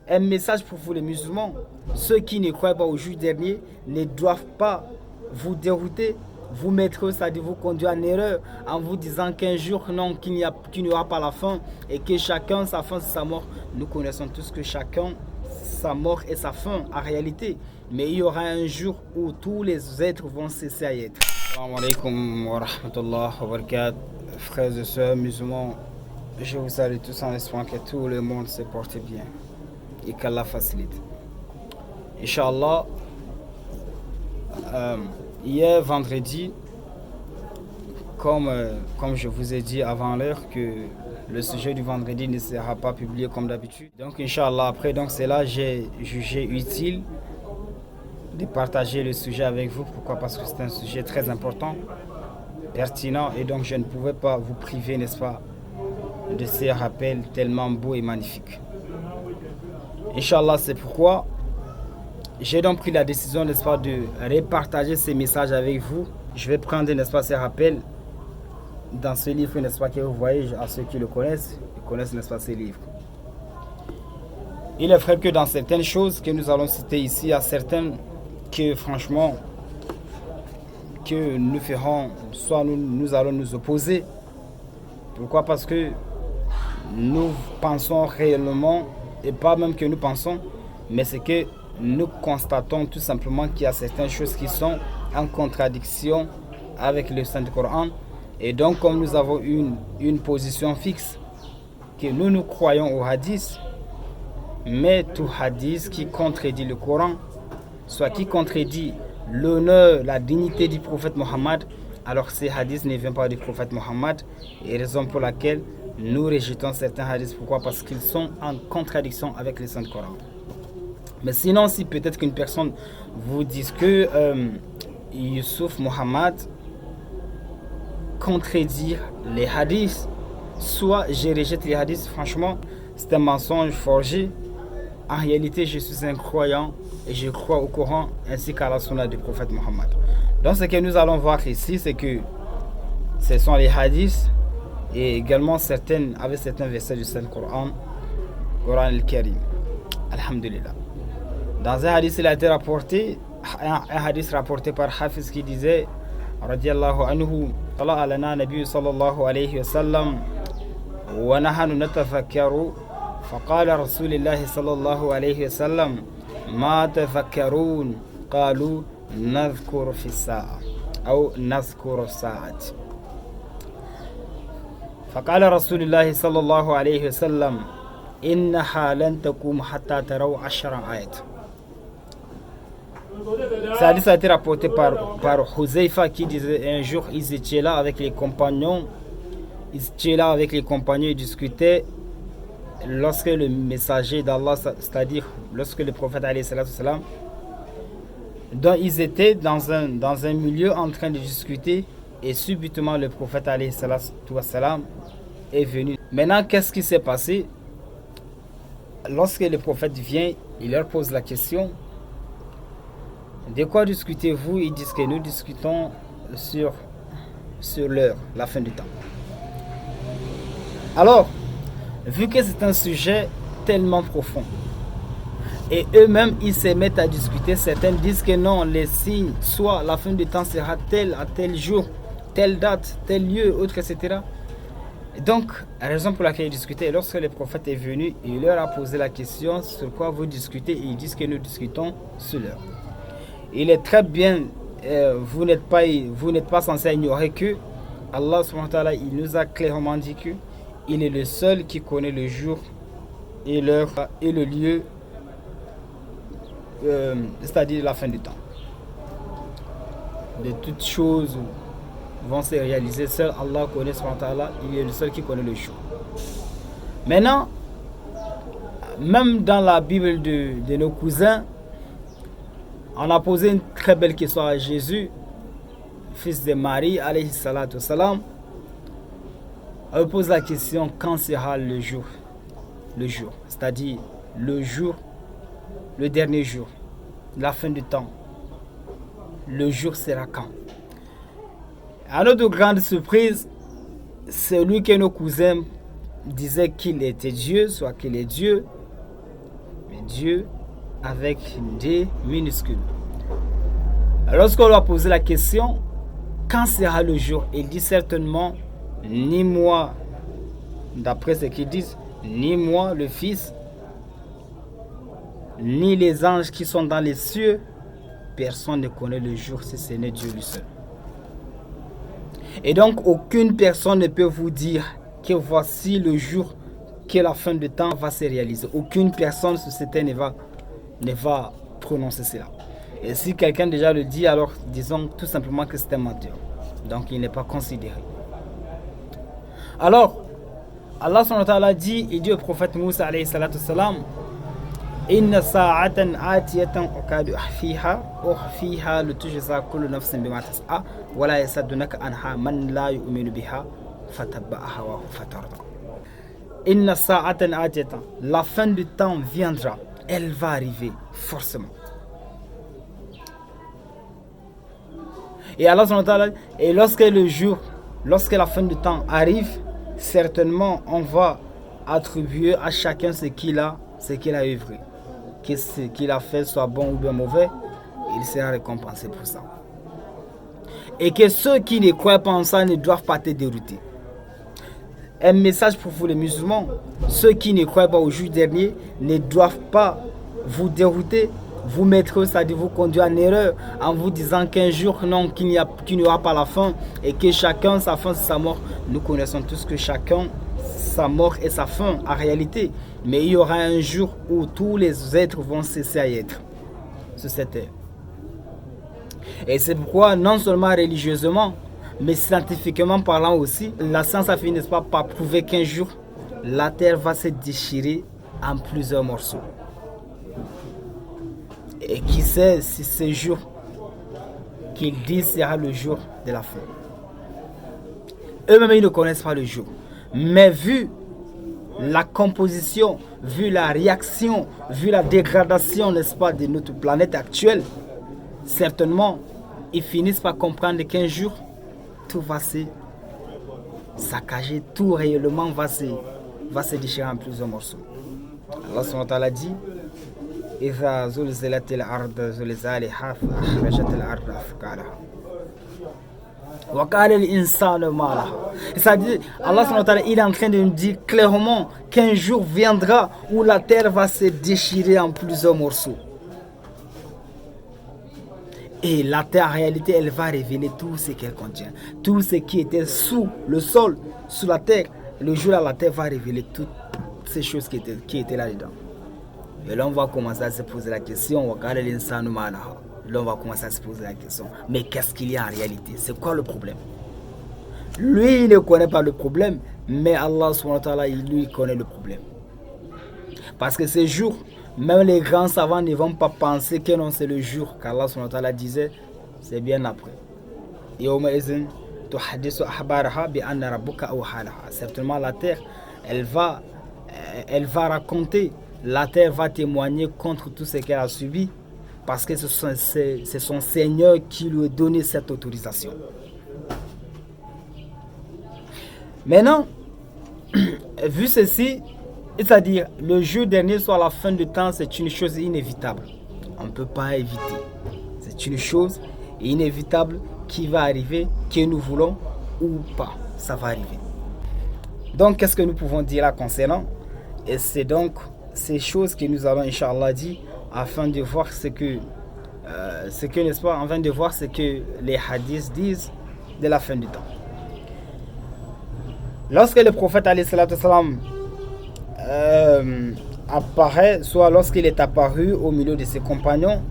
un message pour vous les musulmans. Ceux qui ne croient pas au jour dernier ne doivent pas vous dérouter, vous mettre, c'est-à-dire vous conduire en erreur en vous disant qu'un jour, non, qu'il n'y aura pas la fin et que chacun, sa fin, c'est sa mort. Nous connaissons tous que chacun, sa mort et sa fin en réalité. Mais il y aura un jour où tous les êtres vont cesser à y être. Assalamu alaikum wa rahmatullah wa barakatuh. Frères et sœurs musulmans, je vous salue tous en espérant que tout le monde se porte bien et qu'Allah facilite. Inch'Allah, hier vendredi, comme je vous ai dit avant l'heure, que le sujet du vendredi ne sera pas publié comme d'habitude. Donc Inch'Allah, après cela, j'ai jugé utile de partager le sujet avec vous. Pourquoi? Parce que c'est un sujet très important, pertinent, et donc je ne pouvais pas vous priver, n'est-ce pas, de ces rappels tellement beaux et magnifiques. Inch'Allah, c'est pourquoi j'ai donc pris la décision, n'est-ce pas, de repartager ces messages avec vous. Je vais prendre, n'est-ce pas, ces rappels dans ce livre, n'est-ce pas, que vous voyez, à ceux qui le connaissent, ils connaissent, n'est-ce pas, ces livres. Il est vrai que dans certaines choses que nous allons citer ici, il y a certaines que franchement, que nous ferons, soit nous allons nous opposer. Pourquoi? Parce que nous pensons réellement, et pas même que nous pensons, mais c'est que nous constatons tout simplement qu'il y a certaines choses qui sont en contradiction avec le Saint-Coran. Et donc, comme nous avons une position fixe, que nous croyons au hadith, mais tout hadith qui contredit le Coran, soit qui contredit l'honneur, la dignité du prophète Mohammed, alors ces hadiths ne viennent pas du prophète Mohammed, et raison pour laquelle nous rejetons certains hadiths. Pourquoi? Parce qu'ils sont en contradiction avec le Saint-Coran. Mais sinon, si peut-être qu'une personne vous dise que Youssouf Mohammed contredit les hadiths, soit je rejette les hadiths, franchement, c'est un mensonge forgé. En réalité, je suis un croyant et je crois au Coran ainsi qu'à la sunna du prophète Mohammed. Donc, ce que nous allons voir ici, c'est que ce sont les hadiths et également avec certains versets du Saint-Coran, Coran al-Karim. Alhamdulillah. Dans un hadith, il a été rapporté, un hadith rapporté par Hafiz qui disait, radiyallahu anhu, qala alana nabi sallallahu alayhi wa sallam, wa nahanu natafakkaru, faqala rasulillahi sallallahu alayhi wa sallam, ma tafakkarun, qalu nadhkuru fi sa'a, ou nadhkuru sa'at. فقال رسول الله صلى الله عليه وسلم إنها لن تقوم حتى تروا 10 آيات. Ça a été rapporté par Huzaifa qui disait un jour ils étaient là avec les compagnons, ils discutaient lorsque le messager d'Allah, c'est-à-dire lorsque le prophète alayhi salatu wassalam, donc ils étaient dans un milieu en train de discuter et subitement le prophète alayhi salatu wassalam est venu. Maintenant, qu'est-ce qui s'est passé? Lorsque le prophète vient, il leur pose la question: de quoi discutez-vous? Ils disent que nous discutons sur l'heure, la fin du temps. Alors, vu que c'est un sujet tellement profond, et eux-mêmes ils se mettent à discuter, certains disent que non, les signes, soit la fin du temps sera tel à tel jour, telle date, tel lieu, autre, etc. Donc, la raison pour laquelle ils discutaient, lorsque le prophète est venu, il leur a posé la question sur quoi vous discutez, et ils disent que nous discutons sur l'heure. Il est très bien, vous n'êtes pas censé ignorer que Allah subhanahu wa ta'ala, il nous a clairement dit que il est le seul qui connaît le jour et l'heure et le lieu, c'est-à-dire la fin du temps. De toutes choses vont se réaliser, seul Allah connaît subhanahu wa ta'ala, il est le seul qui connaît le jour. Maintenant, même dans la Bible de nos cousins, on a posé une très belle question à Jésus, fils de Marie, alayhi salatu salam. On pose la question: quand sera le jour? Le jour, c'est-à-dire le jour, le dernier jour, la fin du temps. Le jour sera quand? À notre grande surprise, celui que nos cousins disaient qu'il était Dieu, soit qu'il est Dieu, Dieu avec D minuscule. Lorsqu'on lui a posé la question, quand sera le jour? Il dit certainement, ni moi, d'après ce qu'ils disent, ni moi, le Fils, ni les anges qui sont dans les cieux, personne ne connaît le jour si ce n'est Dieu lui seul. Et donc, aucune personne ne peut vous dire que voici le jour que la fin du temps va se réaliser. Aucune personne sur cette terre ne va prononcer cela. Et si quelqu'un déjà le dit, alors disons tout simplement que c'est un menteur. Donc, il n'est pas considéré. Alors, Allah subhanahu wa ta'ala dit, il dit au prophète Moussa alayhi salatu salam, Inna sa'atan atiyatan ukadu ukhfiha litujza kullu nafsin bima tas'a wa la yasaddunaka anha man la yu'minu biha fatabba'a hawahu fatarda. Inna sa'atan atiyatan, la fin du temps viendra, elle va arriver forcément. Et Allah subhanahu wa ta'ala, et lorsque la fin du temps arrive, certainement on va attribuer à chacun ce qu'il a œuvré. Que ce qu'il a fait soit bon ou bien mauvais, il sera récompensé pour ça. Et que ceux qui ne croient pas en ça ne doivent pas te dérouter. Un message pour vous les musulmans, ceux qui ne croient pas au jour dernier ne doivent pas vous dérouter, vous mettre, c'est-à-dire vous conduire en erreur en vous disant qu'un jour, non, qu'il n'y aura pas la fin et que chacun, sa fin, c'est sa mort. Nous connaissons tous que chacun, sa mort et sa fin en réalité. Mais il y aura un jour où tous les êtres vont cesser à être sur cette terre. Et c'est pourquoi, non seulement religieusement, mais scientifiquement parlant aussi, la science a fini, n'est-ce pas, par prouver qu'un jour, la terre va se déchirer en plusieurs morceaux. Et qui sait si ce jour qu'ils disent sera le jour de la fin. Eux-mêmes, ils ne connaissent pas le jour. Mais vu la composition, vu la réaction, vu la dégradation, n'est-ce pas, de notre planète actuelle, certainement, ils finissent par comprendre qu'un jour, tout va se saccager, tout réellement va se déchirer en plusieurs morceaux. Allah subhanahu wa ta'ala dit, إذا زلزلت الأرض زلزالها فأخرجت الأرض أثقالها وقال الإنسان ما لها. C'est-à-dire, Allah subhanahu wa ta'ala, il est en train de nous dire clairement qu'un jour viendra où la terre va se déchirer en plusieurs morceaux. Et la terre, en réalité, elle va révéler tout ce qu'elle contient. Tout ce qui était sous le sol, sous la terre. Le jour là, la terre va révéler toutes ces choses qui étaient là-dedans. Et là, on va commencer à se poser la question. Là, on va commencer à se poser la question. Mais qu'est-ce qu'il y a en réalité? C'est quoi le problème? Lui, il ne connaît pas le problème, mais Allah subhanahu wa ta'ala, lui, connaît le problème. Parce que ce jour, même les grands savants ne vont pas penser que non, c'est le jour qu'Allah subhanahu wa ta'ala disait, c'est bien après. Certainement, la terre, elle va raconter. La terre va témoigner contre tout ce qu'elle a subi parce que c'est son Seigneur qui lui a donné cette autorisation. Maintenant, vu ceci, c'est-à-dire le jour dernier soit la fin du temps, c'est une chose inévitable. On ne peut pas éviter. C'est une chose inévitable qui va arriver, que nous voulons ou pas. Ça va arriver. Donc, qu'est-ce que nous pouvons dire là concernant? Et c'est donc ces choses que nous allons, Inch'Allah, dire afin de voir ce que n'est-ce pas, afin de voir ce que les hadiths disent de la fin du temps. Lorsque le prophète alayhi salatu salam apparaît, soit lorsqu'il est apparu au milieu de ses compagnons,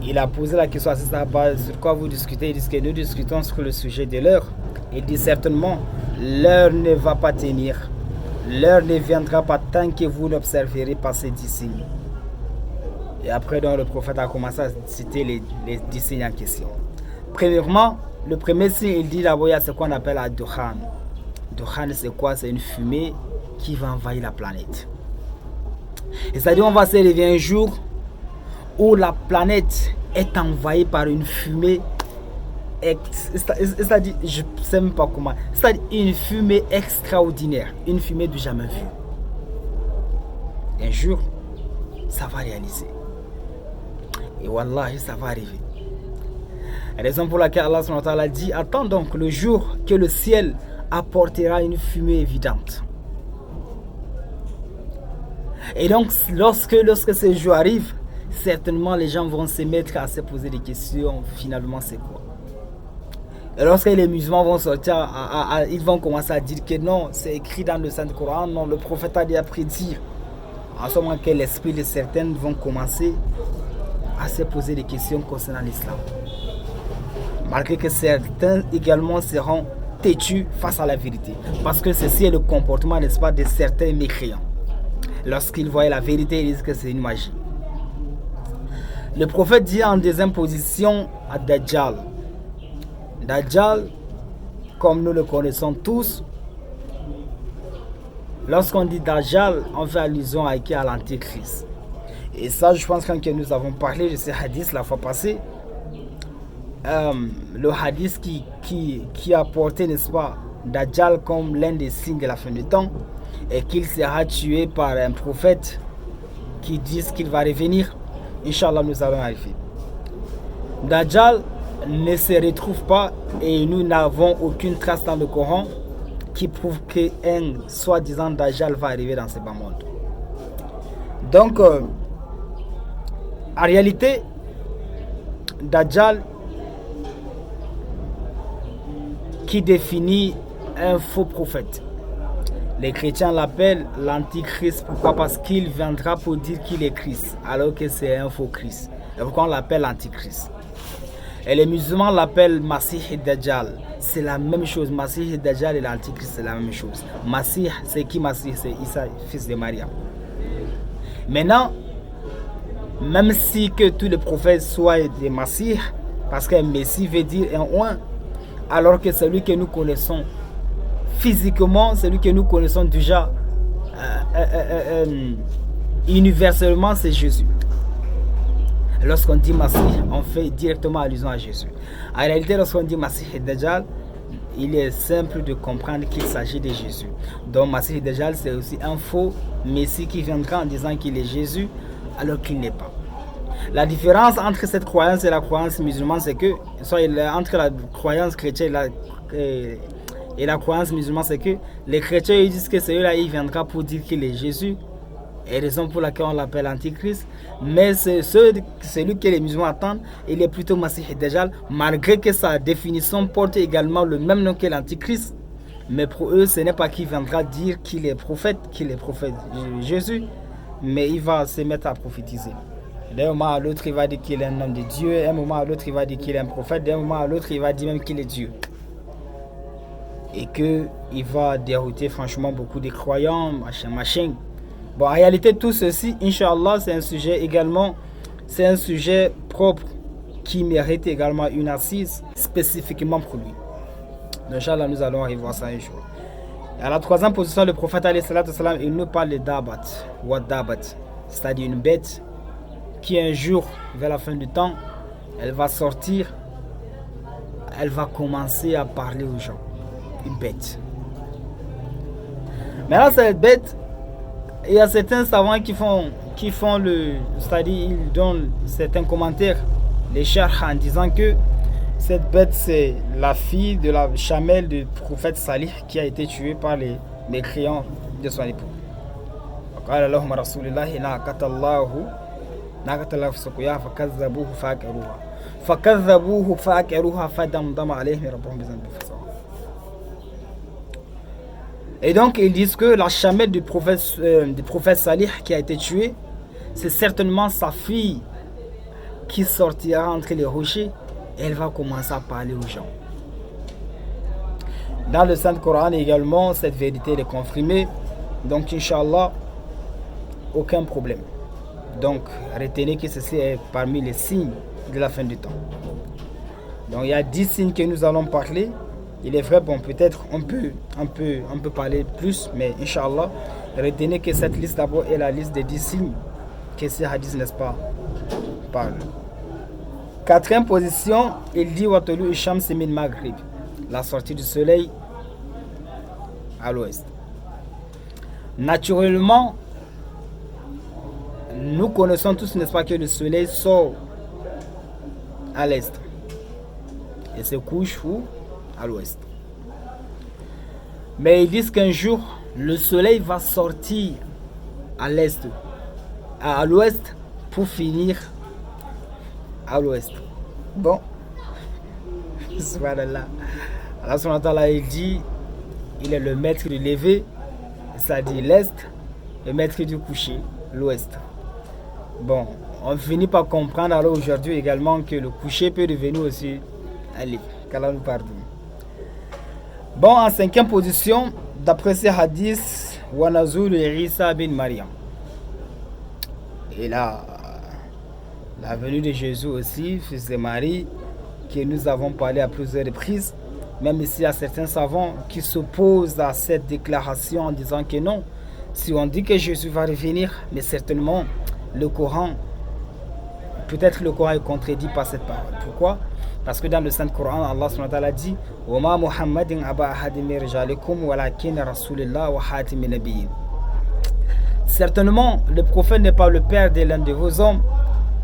il a posé la question à ses sahaba, sur quoi vous discutez? Il dit que nous discutons sur le sujet de l'heure. Il dit certainement, l'heure ne va pas tenir. L'heure ne viendra pas tant que vous n'observerez pas ces 10 signes. Et après, donc, le prophète a commencé à citer les 10 signes en question. Premièrement, le premier signe, il dit là-bas, il y a ce qu'on appelle la Dukhan. Dukhan, c'est quoi? C'est une fumée qui va envahir la planète. Et c'est-à-dire, on va se lever un jour où la planète est envahie par une fumée. C'est-à-dire, je ne sais même pas comment. C'est-à-dire une fumée extraordinaire, une fumée du jamais vue. Un jour, ça va réaliser. Et wallahi, ça va arriver. Raison pour laquelle Allah subhanahu wa ta'ala dit: attends donc le jour que le ciel apportera une fumée évidente. Et donc, lorsque ce jour arrive, certainement les gens vont se mettre à se poser des questions. Finalement, c'est quoi? Et lorsque les musulmans vont sortir, ils vont commencer à dire que non, c'est écrit dans le Saint-Coran, non, le prophète a déjà prédit. En ce moment que l'esprit de certains vont commencer à se poser des questions concernant l'islam. Malgré que certains également seront têtus face à la vérité. Parce que ceci est le comportement, n'est-ce pas, de certains mécréants. Lorsqu'ils voient la vérité, ils disent que c'est une magie. Le prophète dit en deuxième position à Dajjal. Dajjal, comme nous le connaissons tous, lorsqu'on dit Dajjal, on fait allusion à l'Antichrist. Et ça, je pense que nous avons parlé de ce hadith la fois passée. Le hadith qui a porté, n'est-ce pas, Dajjal comme l'un des signes de la fin du temps, et qu'il sera tué par un prophète qui dit qu'il va revenir. Inch'Allah, nous allons arriver. Dajjal ne se retrouve pas, et nous n'avons aucune trace dans le Coran qui prouve qu'un soi-disant Dajjal va arriver dans ce bas monde. Donc, en réalité, Dajjal, qui définit un faux prophète. Les chrétiens l'appellent l'antichrist. Pourquoi? Parce qu'il viendra pour dire qu'il est Christ, alors que c'est un faux Christ. Et pourquoi on l'appelle l'antichrist? Et les musulmans l'appellent Masih et Dajjal. C'est la même chose. Masih et Dajjal et l'antichrist, c'est la même chose. Masih, c'est qui Masih? C'est Isa, fils de Maria. Maintenant, même si que tous les prophètes soient des Masih, parce qu'un Messie veut dire un oint, alors que celui que nous connaissons physiquement, celui que nous connaissons déjà universellement, c'est Jésus. Lorsqu'on dit Masih, on fait directement allusion à Jésus. En réalité, lorsqu'on dit Masih et Dajjal, il est simple de comprendre qu'il s'agit de Jésus. Donc Masih et Dajjal, c'est aussi un faux Messie qui viendra en disant qu'il est Jésus, alors qu'il n'est pas. La différence entre cette croyance et la croyance musulmane, c'est que, entre la croyance chrétienne et la croyance musulmane, c'est que les chrétiens ils disent que celui-là il viendra pour dire qu'il est Jésus, et raison pour laquelle on l'appelle Antichrist. Mais c'est celui que les musulmans attendent, il est plutôt Masih et Dajjal, malgré que sa définition porte également le même nom que l'Antichrist. Mais pour eux, ce n'est pas qu'il viendra dire qu'il est prophète Jésus, mais il va se mettre à prophétiser. D'un moment à l'autre, il va dire qu'il est un homme de Dieu. D'un moment à l'autre, il va dire qu'il est un prophète. D'un moment à l'autre, il va dire même qu'il est Dieu. Et qu'il va dérouter franchement beaucoup de croyants, machin. Bon, en réalité, tout ceci, Inch'Allah, c'est un sujet également, c'est un sujet propre qui mérite également une assise spécifiquement pour lui. Donc, Inch'Allah, nous allons revoir ça un jour. À la troisième position, le prophète, il nous parle de Dabat, ou Dabat, c'est-à-dire une bête qui un jour, vers la fin du temps, elle va sortir, elle va commencer à parler aux gens. Une bête. Maintenant, cette bête, il y a certains savants qui font c'est-à-dire ils donnent certains commentaires, les charh, en disant que cette bête, c'est la fille de la chamelle du prophète Salih qui a été tuée par les mécréants de son époux. Et donc ils disent que la chamelle du prophète Salih qui a été tuée, c'est certainement sa fille qui sortira entre les rochers et elle va commencer à parler aux gens. Dans le Saint-Coran également, cette vérité est confirmée. Donc Inch'Allah, aucun problème. Donc retenez que ceci est parmi les signes de la fin du temps. Donc il y a 10 signes que nous allons parler. Il est vrai, bon, peut-être on peut parler plus, mais Inch'Allah, retenez que cette liste d'abord est la liste des 10 signes que ce hadith, n'est-ce pas, parle. Quatrième position, il dit Watolu Isham Semin Maghrib, la sortie du soleil à l'ouest. Naturellement, nous connaissons tous, n'est-ce pas, que le soleil sort à l'est et se couche où? À l'ouest. Mais ils disent qu'un jour, le soleil va sortir à l'est, à l'ouest, pour finir à l'ouest. Bon, subhanallah. Allah subhanahu wa ta'ala, il dit, il est le maître du lever, ça dit l'est, le maître du coucher, l'ouest. Bon, on finit par comprendre alors aujourd'hui également que le coucher peut devenir aussi un lever. Qu'Allah nous pardonne. Bon, en cinquième position, d'après ces hadiths, Wanazul Isa bin Maryam. Et là, la venue de Jésus aussi, fils de Marie, que nous avons parlé à plusieurs reprises. Même ici, il y a certains savants qui s'opposent à cette déclaration en disant que non. Si on dit que Jésus va revenir, mais certainement, le Coran, peut-être le Coran est contredit par cette parole. Pourquoi? Parce que dans le Saint-Coran, Allah subhanahu wa ta'ala dit وَمَا مُحَمَّدٍ أَبَا أَحَدٍ مِنْ رِجَالِكُمْ وَلَكِنَّ رَسُولَ اللَّهِ وَخَاتَمَ النَّبِيِّينَ. Certainement, le prophète n'est pas le père de l'un de vos hommes.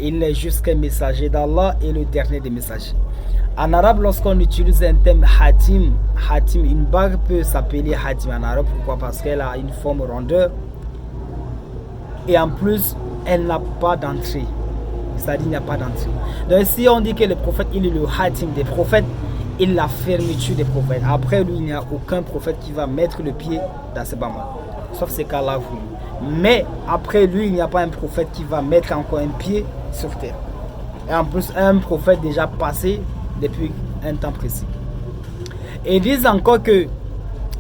Il n'est juste qu'un messager d'Allah et le dernier des messagers. En arabe, lorsqu'on utilise un terme hatim, une bague peut s'appeler hatim en arabe. Pourquoi? Parce qu'elle a une forme rondeur. Et en plus, elle n'a pas d'entrée. C'est-à-dire qu'il n'y a pas d'entrée. Donc si on dit que le prophète, il est le hatim des prophètes, il est la fermeture des prophètes. Après lui, il n'y a aucun prophète qui va mettre le pied dans ce bâtiment. Sauf ce qu'Allah a voulu. Mais après lui, il n'y a pas un prophète qui va mettre encore un pied sur terre. Et en plus, un prophète déjà passé depuis un temps précis. Et ils disent encore que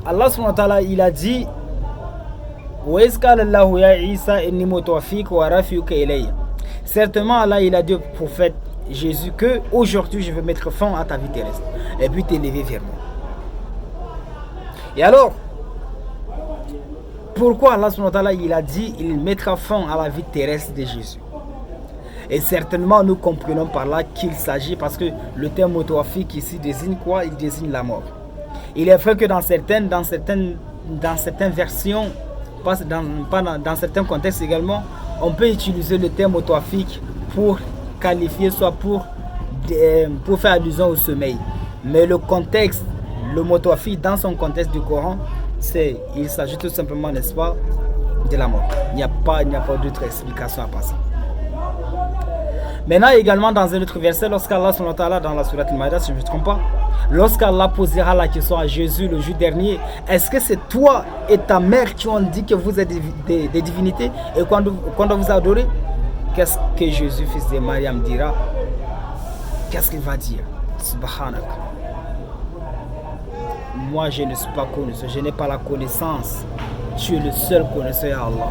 Allah subhanahu wa ta'ala, il a dit certainement Allah il a dit au prophète Jésus que aujourd'hui je vais mettre fin à ta vie terrestre et puis t'élever vers moi. Et alors pourquoi Allah subhanahu wa ta'ala il a dit il mettra fin à la vie terrestre de Jésus? Et certainement nous comprenons par là qu'il s'agit, parce que le terme mutawaffiq ici désigne quoi? Il désigne la mort. Il est vrai que dans certaines versions, dans certains contextes également, on peut utiliser le terme mutawaffiq pour qualifier, soit pour faire allusion au sommeil. Mais le contexte, le mutawaffiq dans son contexte du Coran, il s'agit tout simplement, n'est-ce pas, de la mort. Il n'y a pas d'autre explication à passer. Maintenant également dans un autre verset, lorsqu'Allah dans la sourate Al-Maïda, si je ne me trompe pas, lorsqu'Allah posera la question à Jésus le jour dernier, est-ce que c'est toi et ta mère qui ont dit que vous êtes des divinités et qu'on doit vous adorer? Qu'est-ce que Jésus, fils de Mariam, dira? Qu'est-ce qu'il va dire? Subhanallah. Moi je ne suis pas connaisseur, je n'ai pas la connaissance. Tu es le seul connaisseur, Allah.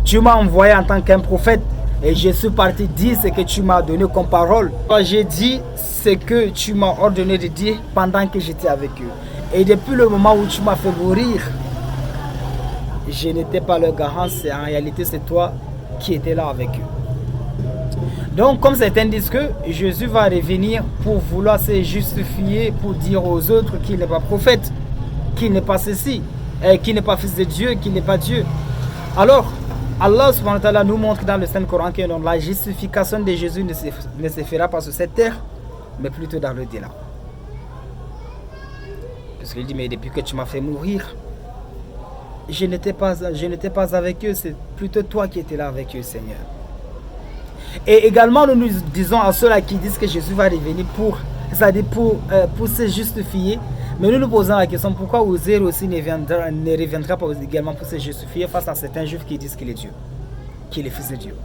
Tu m'as envoyé en tant qu'un prophète. Et je suis parti dire ce que tu m'as donné comme parole. J'ai dit ce que tu m'as ordonné de dire pendant que j'étais avec eux. Et depuis le moment où tu m'as fait mourir, je n'étais pas le garant. En réalité, c'est toi qui étais là avec eux. Donc, comme certains disent que Jésus va revenir pour vouloir se justifier, pour dire aux autres qu'il n'est pas prophète, qu'il n'est pas ceci, qu'il n'est pas fils de Dieu, qu'il n'est pas Dieu. Alors, Allah subhanahu wa ta'ala nous montre dans le Saint-Coran que la justification de Jésus ne se fera pas sur cette terre, mais plutôt dans le delà. Parce qu'il dit, mais depuis que tu m'as fait mourir, je n'étais pas avec eux, c'est plutôt toi qui étais là avec eux, Seigneur. Et également, nous disons à ceux-là qui disent que Jésus va revenir c'est-à-dire pour se justifier. Mais nous nous posons la question, pourquoi Uzair aussi ne reviendra pas également pour se justifier face à certains juifs qui disent qu'il est Dieu, qu'il est fils de Dieu.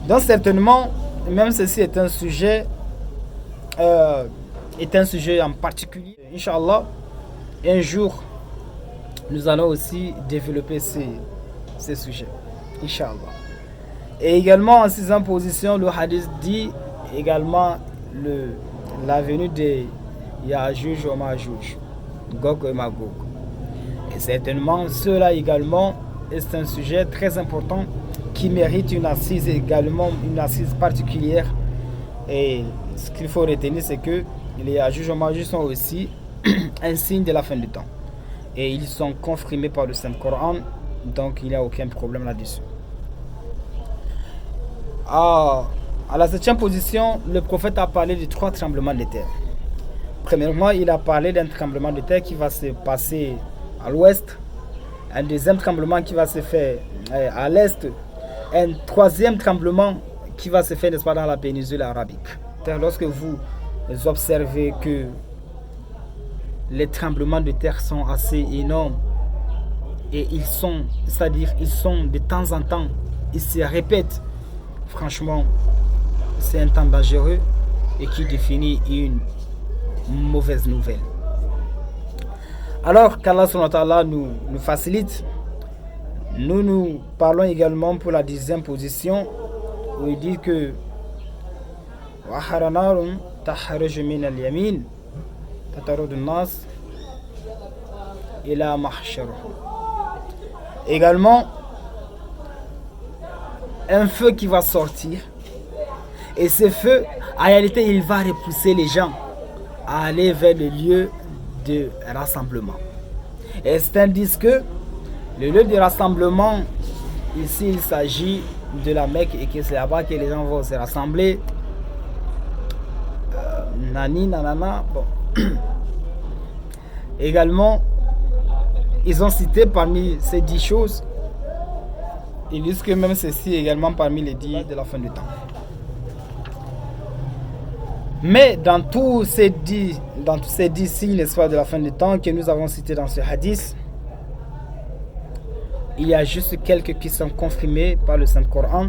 Donc certainement, même ceci est un sujet en particulier. Inch'Allah, un jour, nous allons aussi développer ces sujets. Inch'Allah. Et également en sixième position, le hadith dit également la venue de Ya'juj ou Ma'juj, Gog et Magog. Et certainement, cela également est un sujet très important qui mérite une assise également, une assise particulière. Et ce qu'il faut retenir, c'est que les Ya'juj ou Ma'juj sont aussi un signe de la fin du temps. Et ils sont confirmés par le Saint-Coran Donc il n'y a aucun problème là-dessus. À la 7e position, le prophète a parlé de 3 tremblements de terre. Premièrement, il a parlé d'un tremblement de terre qui va se passer à l'ouest, un deuxième tremblement qui va se faire à l'est, un troisième tremblement qui va se faire, n'est-ce pas, dans la péninsule arabique. Lorsque vous observez que les tremblements de terre sont assez énormes et ils sont de temps en temps, ils se répètent, franchement, c'est un temps dangereux et qui définit une mauvaise nouvelle. Alors qu'Allah nous facilite, nous parlons également pour la 10e position où il dit que également un feu qui va sortir, et ce feu, en réalité, il va repousser les gens à aller vers le lieu de rassemblement. Et c'est un indice que le lieu de rassemblement, ici, il s'agit de la Mecque et que c'est là-bas que les gens vont se rassembler. Nani, nanana, bon. Également, ils ont cité parmi ces 10 choses, ils disent que même ceci est également parmi les 10 de la fin du temps. Mais dans tous ces 10 signes, n'est-ce pas, de la fin du temps que nous avons cités dans ce hadith, il y a juste quelques qui sont confirmés par le Saint-Coran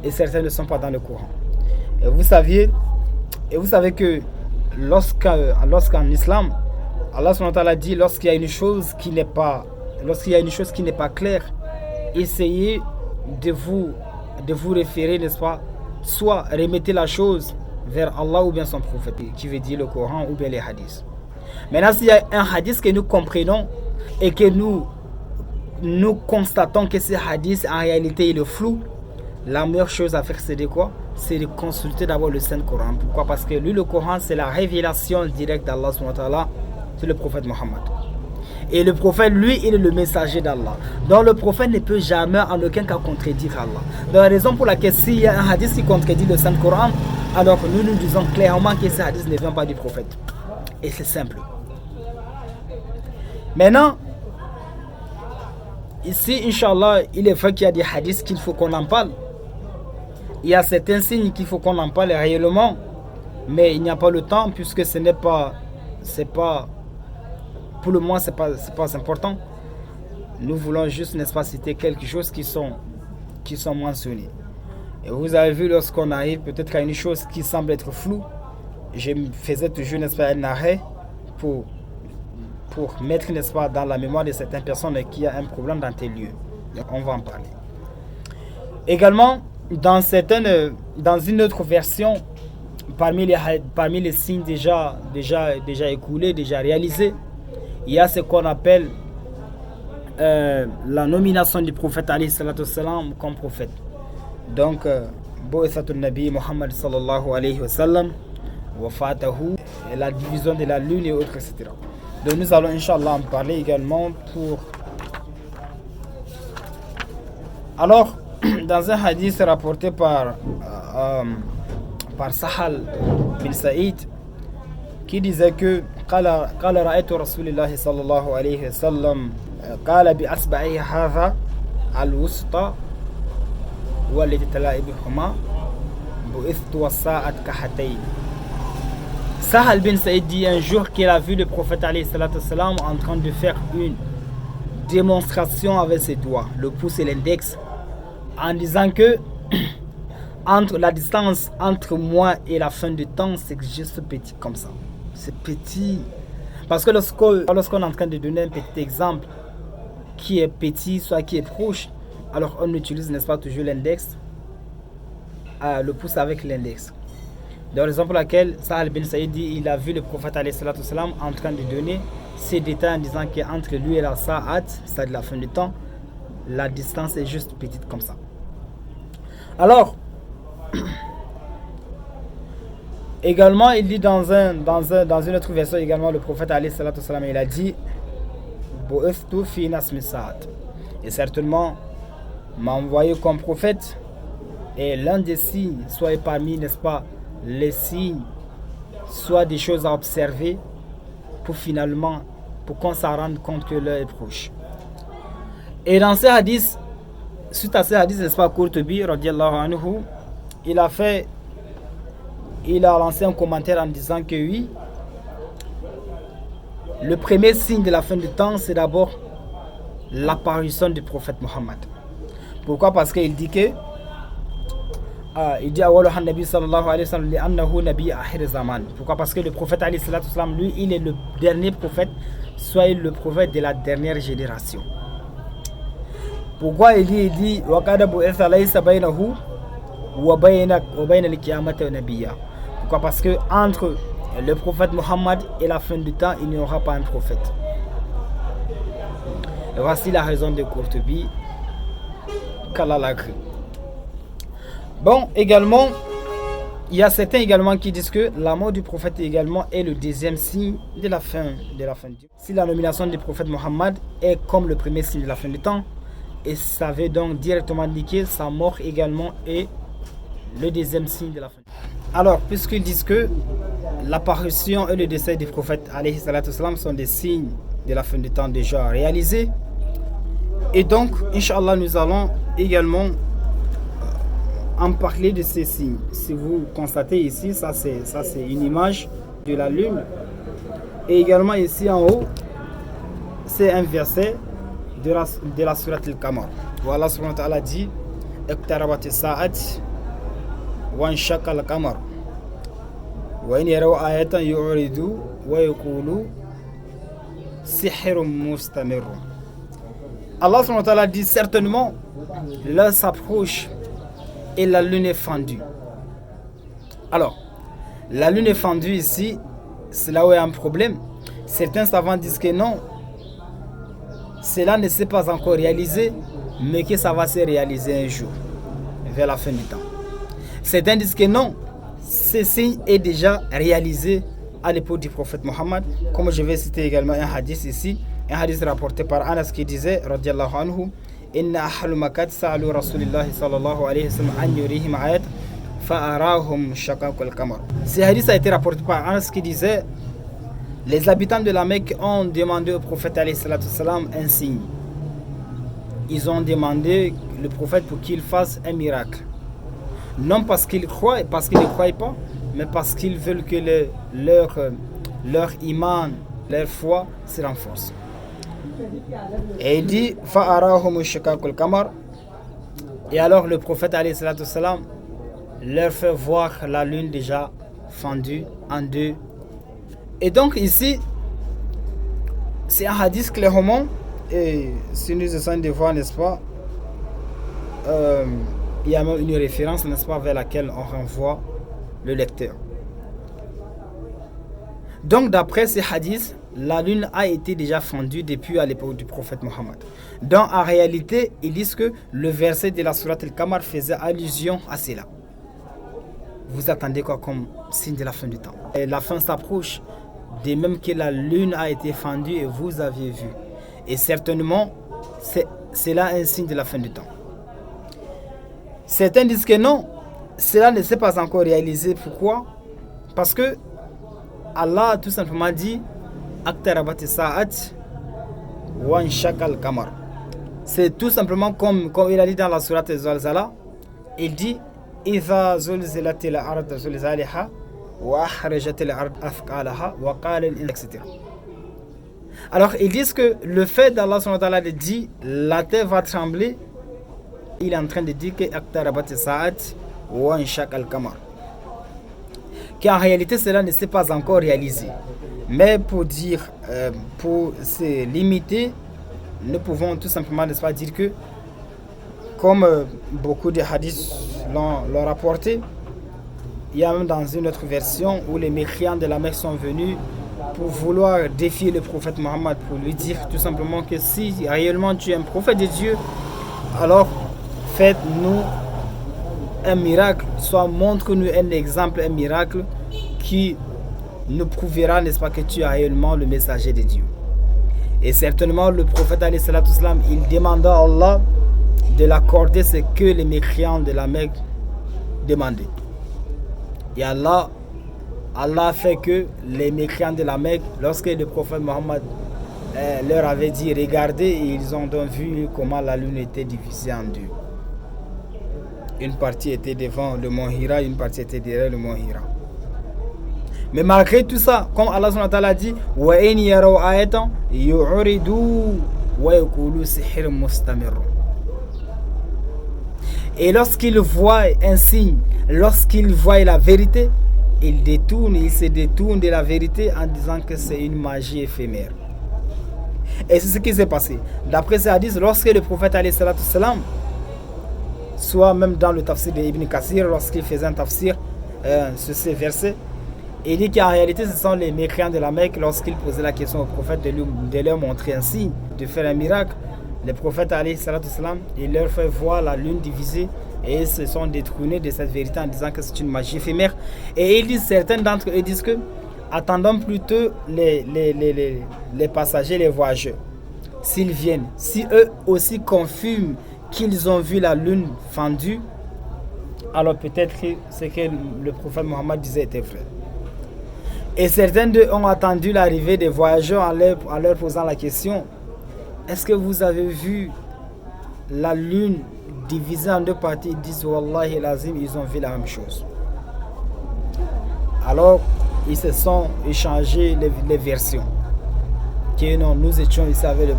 et certains ne sont pas dans le Coran. Et vous savez que lorsqu'en islam, Allah subhanahu wa ta'ala dit lorsqu'il y a une chose qui n'est pas claire, essayez de vous référer, n'est-ce pas, soit remettez la chose vers Allah ou bien son prophète, qui veut dire le Coran ou bien les hadiths. Maintenant, s'il y a un hadith que nous comprenons et que nous constatons que ce hadith en réalité il est flou, la meilleure chose à faire c'est de quoi? C'est de consulter d'abord le Saint-Coran. Pourquoi? Parce que lui, le Coran, c'est la révélation directe d'Allah subhanahu wa ta'ala sur le prophète Mohammed. Et le prophète, lui, il est le messager d'Allah. Donc le prophète ne peut jamais en aucun cas contredire Allah. Donc la raison pour laquelle s'il y a un hadith qui contredit le Saint-Coran, alors nous disons clairement que ce hadith ne vient pas du prophète. Et c'est simple. Maintenant, ici, Inch'Allah, il est vrai qu'il y a des hadiths qu'il faut qu'on en parle. Il y a certains signes qu'il faut qu'on en parle réellement, mais il n'y a pas le temps puisque pour le moment, c'est pas important. Nous voulons juste, n'est-ce pas, citer quelque chose qui sont mentionnés. Et vous avez vu, lorsqu'on arrive peut-être à une chose qui semble être floue, je faisais toujours, n'est-ce pas, un arrêt pour mettre, n'est-ce pas, dans la mémoire de certaines personnes qu'il y a un problème dans tel lieux. Donc, on va en parler. Également, dans une autre version, parmi les signes déjà écoulés, déjà réalisés, il y a ce qu'on appelle la nomination du prophète alayhi salatu salam comme prophète. Donc, Bo'ithatul Nabi Muhammad sallallahu alayhi wa sallam, Wafatahu, la division de la lune et autres, etc. Donc nous allons Inch'Allah en parler également pour... Alors, dans un hadith rapporté par Sahal bin Saïd, qui disait que قال رأيت رسول الله صلى الله عليه وسلم قال بأصبعه هذا الوسطى والتي تلائ بهما بعثت والساعة كهاتين. Sahal bin Saïd dit un jour qu'il a vu le prophète alayhi salatu salam en train de faire une démonstration avec ses doigts, le pouce et l'index, en disant que la distance entre moi et la fin du temps, c'est juste petit comme ça. C'est petit. Parce que lorsqu'on est en train de donner un petit exemple qui est petit, soit qui est proche, alors on utilise, n'est-ce pas, toujours l'index, le pouce avec l'index. De la raison pour laquelle Sahal bin Saïd dit il a vu le prophète alayhi salatu salam en train de donner ces détails en disant qu'entre lui et la Sa'at, c'est-à-dire la fin du temps, la distance est juste petite comme ça. Alors, également, il dit dans une autre version également, le prophète alayhi salatu salam, il a dit et certainement m'a envoyé comme prophète. Et l'un des signes, soit parmi, n'est-ce pas, les signes, soit des choses à observer pour finalement, pour qu'on s'en rende compte que l'heure est proche. Et dans ces hadiths, suite à ces hadiths, n'est-ce pas, Qurtubi, radiallahu anhu, il a lancé un commentaire en disant que oui, le premier signe de la fin du temps, c'est d'abord l'apparition du prophète Mohammed. Pourquoi? Parce qu'il dit que pourquoi? Parce que le prophète lui, il est le dernier prophète, soit le prophète de la dernière génération. Pourquoi il dit pourquoi? Parce que entre le prophète Mohammed et la fin du temps, il n'y aura pas un prophète. Et voici la raison de Qurtubi qu'Allah l'a écrit. Bon, également, il y a certains également qui disent que la mort du prophète également est le deuxième signe de la fin du temps. Si la nomination du prophète Mohammed est comme le premier signe de la fin du temps, et ça veut donc directement indiquer sa mort également est le deuxième signe de la fin du temps. Alors, puisqu'ils disent que l'apparition et le décès du prophète alayhi salatu wassalam sont des signes de la fin du temps déjà réalisés, et donc, Inch'Allah, nous allons également en parler de ces signes. Si vous constatez ici, ça c'est une image de la lune. Et également ici en haut, c'est un verset de la sourate Al-Qamar. Voilà, subhanahu wa ta'ala dit Iqtarabat as-sa'at wa inshaqa al-qamar wa in yaraw ayatan yu'ridu wa yaqulu sihrun mustamir. Allah subhanahu wa ta'ala dit certainement l'heure s'approche et la lune est fendue. Alors, la lune est fendue ici, c'est là où il y a un problème. Certains savants disent que non, cela ne s'est pas encore réalisé, mais que ça va se réaliser un jour, vers la fin du temps. Certains disent que non, ce signe est déjà réalisé à l'époque du prophète Mohammed, comme je vais citer également un hadith ici, un hadith rapporté par Anas qui disait, radiallahu anhu, Inna ahlu makat sa'alu Rasulillahi sallallahu alayhi wa sallam an yurihim ayat fa'arahum shaqaq al-qamar. Ce hadith a été rapporté par Anas qui disait, les habitants de la Mecque ont demandé au prophète alayhi salatu wassalam un signe. Ils ont demandé le prophète pour qu'il fasse un miracle. Non parce qu'ils croient et parce qu'ils ne croient pas, mais parce qu'ils veulent que leur iman, leur foi se renforce. Et il dit Fa'arahum shaqaqul qamar. Et alors le prophète alayhi salatu wassalam leur fait voir la lune déjà fendue en deux. Et donc ici, c'est un hadith clairement, et si nous essayons de voir, n'est-ce pas, il y a même une référence, n'est-ce pas, vers laquelle on renvoie le lecteur. Donc d'après ces hadiths, la lune a été déjà fendue depuis à l'époque du prophète Mohammed. Donc en réalité, ils disent que le verset de la sourate Al-Qamar faisait allusion à cela. Vous attendez quoi comme signe de la fin du temps? Et la fin s'approche, de même que la lune a été fendue et vous aviez vu. Et certainement, c'est là un signe de la fin du temps. Certains disent que non, cela ne s'est pas encore réalisé. Pourquoi? Parce que Allah a tout simplement dit Aqtarabati sa'at wa inshaqa al-qamar. C'est tout simplement comme il a dit dans la sourate Az-Zalzala. Il dit Iza zulzilatil ard zulzalaha wa akhrajatil ard athqalaha wa qala etc. Alors ils disent que le fait d'Allah subhanahu wa ta'ala de dire la terre va trembler, il est en train de dire que Aqtarabati sa'at wa inshaqa al-qamar. Qu'en réalité cela ne s'est pas encore réalisé. Mais pour se limiter, nous pouvons tout simplement, n'est-ce pas, dire que, comme beaucoup de hadiths l'ont rapporté, il y a même dans une autre version où les mécréants de la Mecque sont venus pour vouloir défier le prophète Mohammed, pour lui dire tout simplement que si réellement tu es un prophète de Dieu, alors faites-nous un miracle, soit montre-nous un exemple, un miracle qui nous prouvera, n'est-ce pas, que tu es réellement le messager de Dieu. Et certainement, le prophète, alayhi salatu wassalam, il demanda à Allah de l'accorder ce que les mécréants de la Mecque demandaient. Et Allah a fait que les mécréants de la Mecque, lorsque le prophète Mohammed leur avait dit regardez, et ils ont donc vu comment la lune était divisée en deux. Une partie était devant le mont Hira, une partie était derrière le mont Hira. Mais malgré tout ça, comme Allah subhanahu wa ta'ala a dit wa in yaraw ayatan yu'ridu wa yaqulu sihr mustamir. Et lorsqu'ils voient un signe, lorsqu'ils voient la vérité, ils se détournent de la vérité en disant que c'est une magie éphémère. Et c'est ce qui s'est passé. D'après ces hadiths, lorsque le prophète alayhi salatu wassalam, soit même dans le tafsir de Ibn Kathir, lorsqu'il faisait un tafsir sur ces versets, il dit qu'en réalité ce sont les mécréants de la Mecque, lorsqu'ils posaient la question au prophète de leur montrer un signe, de faire un miracle. Le prophète alayhi salatu wassalam, il leur fait voir la lune divisée et ils se sont détournés de cette vérité en disant que c'est une magie éphémère. Et ils disent, certains d'entre eux disent que attendons plutôt les passagers, les voyageurs. S'ils viennent, si eux aussi confirment qu'ils ont vu la lune fendue, alors peut-être que ce que le prophète Mohammed disait était vrai. Et certains d'eux ont attendu l'arrivée des voyageurs en leur posant la question: est-ce que vous avez vu la lune divisée en deux parties? Ils disent Wallahi lazim, ils ont vu la même chose. Alors ils se sont échangés les versions. Que non, nous étions ici avec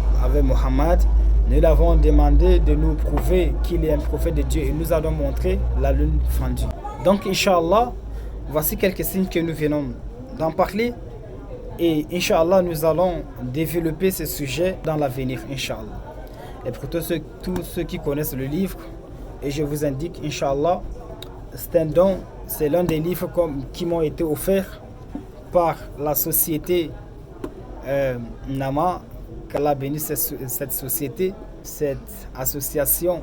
Mohammed, nous l'avons demandé de nous prouver qu'il est un prophète de Dieu et nous allons montrer la lune fendue. Donc Inch'Allah, voici quelques signes que nous venons d'en parler. Et Inch'Allah, nous allons développer ce sujet dans l'avenir, Inch'Allah. Et pour tous ceux qui connaissent le livre, et je vous indique, Inch'Allah, c'est un don, c'est l'un des livres qui m'ont été offerts par la société Nama, qu'Allah bénisse cette société, cette association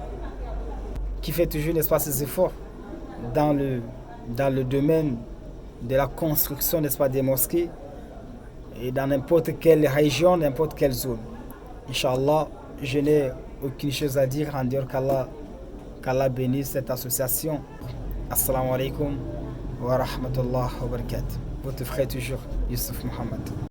qui fait toujours, n'est-ce pas, ses efforts dans le domaine de la construction, n'est-ce pas, des mosquées, et dans n'importe quelle région, n'importe quelle zone. Inch'Allah, je n'ai aucune chose à dire en dehors qu'Allah bénisse cette association. Assalamu alaikum wa rahmatullah wa barakatuh. Votre frère toujours, Youssouf Mohammed.